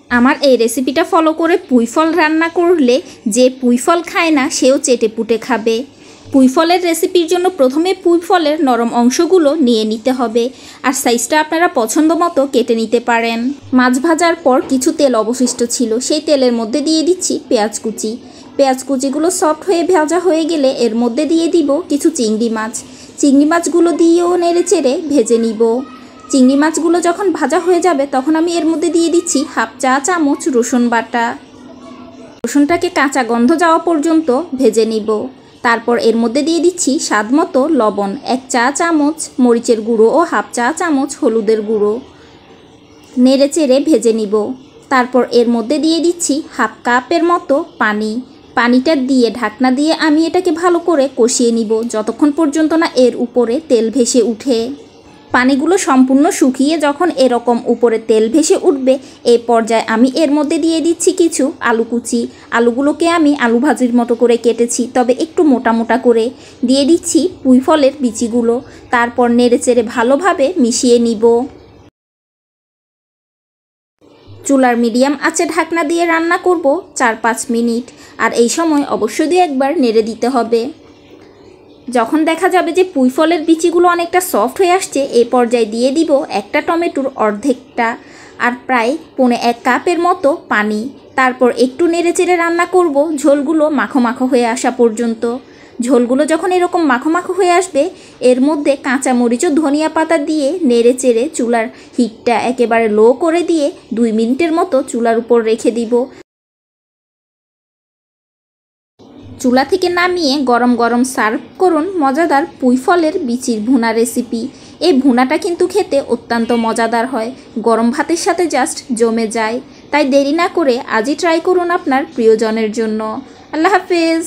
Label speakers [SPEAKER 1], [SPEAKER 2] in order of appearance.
[SPEAKER 1] আমার এই রেসিপিটা ফলো করে পুঁইফল রান্না করলে যে পুঁইফল খায় না সেও চেটে পুটে খাবে। পুঁইফলের রেসিপির জন্য প্রথমে পুঁইফলের নরম অংশগুলো নিয়ে নিতে হবে, আর সাইজটা আপনারা পছন্দ মতো কেটে নিতে পারেন। মাছ ভাজার পর কিছু তেল অবশিষ্ট ছিল, সেই তেলের মধ্যে দিয়ে দিচ্ছি পেঁয়াজ কুচি। পেঁয়াজ কুচিগুলো সফট হয়ে ভাজা হয়ে গেলে এর মধ্যে দিয়ে দিব কিছু চিংড়ি মাছ। চিংড়ি মাছগুলো দিয়েও নেড়ে চেড়ে ভেজে নিব। চিংড়ি মাছগুলো যখন ভাজা হয়ে যাবে তখন আমি এর মধ্যে দিয়ে দিচ্ছি হাফ চা চামচ রসুন বাটা। রসুনটাকে কাঁচা গন্ধ যাওয়া পর্যন্ত ভেজে নিব। তারপর এর মধ্যে দিয়ে দিচ্ছি স্বাদ মতো লবণ, 1 চা চামচ মরিচের গুঁড়ো ও হাফ চা চামচ হলুদের গুঁড়ো। নেড়ে চেড়ে ভেজে নিব। তারপর এর মধ্যে দিয়ে দিচ্ছি হাফ কাপের মতো পানি। পানিটা দিয়ে ঢাকনা দিয়ে আমি এটাকে ভালো করে কষিয়ে নিব যতক্ষণ পর্যন্ত না এর উপরে তেল ভেসে উঠে। পানিগুলো সম্পূর্ণ শুকিয়ে যখন এরকম উপরে তেল ভেসে উঠবে এই পর্যায়ে আমি এর মধ্যে দিয়ে দিচ্ছি কিছু আলু কুচি। আলুগুলোকে আমি আলু ভাজির মতো করে কেটেছি, তবে একটু মোটা মোটা করে। দিয়ে দিচ্ছি পুঁইফলের বিচিগুলো। তারপর নেড়েচেড়ে ভালোভাবে মিশিয়ে নিব। চুলার মিডিয়াম আঁচে ঢাকনা দিয়ে রান্না করব 4-5 মিনিট, আর এই সময় অবশ্যই একবার নেড়ে দিতে হবে। যখন দেখা যাবে যে পুঁইফলের বিচিগুলো অনেকটা সফট হয়ে আসছে এই পর্যায়ে দিয়ে দিব একটা টমেটোর অর্ধেকটা আর প্রায় 1.25 কাপের মতো পানি। তারপর একটু নেড়েচেড়ে রান্না করব ঝোলগুলো মাখো মাখো হয়ে আসা পর্যন্ত। ঝোলগুলো যখন এরকম মাখো মাখো হয়ে আসবে এর মধ্যে কাঁচা মরিচ ও ধনিয়া পাতা দিয়ে নেড়েচেড়ে চুলার হিটটা একেবারে লো করে দিয়ে 2 মিনিটের মতো চুলার উপর রেখে দিব। চুলা থেকে নামিয়ে গরম গরম সার্ভ করুন মজাদার পুঁইফলের বিচির ভুনা রেসিপি। এই ভুনাটা কিন্তু খেতে অত্যন্ত মজাদার হয়, গরম ভাতের সাথে জাস্ট জমে যায়। তাই দেরি না করে আজই ট্রাই করুন আপনার প্রিয়জনের জন্য। আল্লাহ হাফেজ।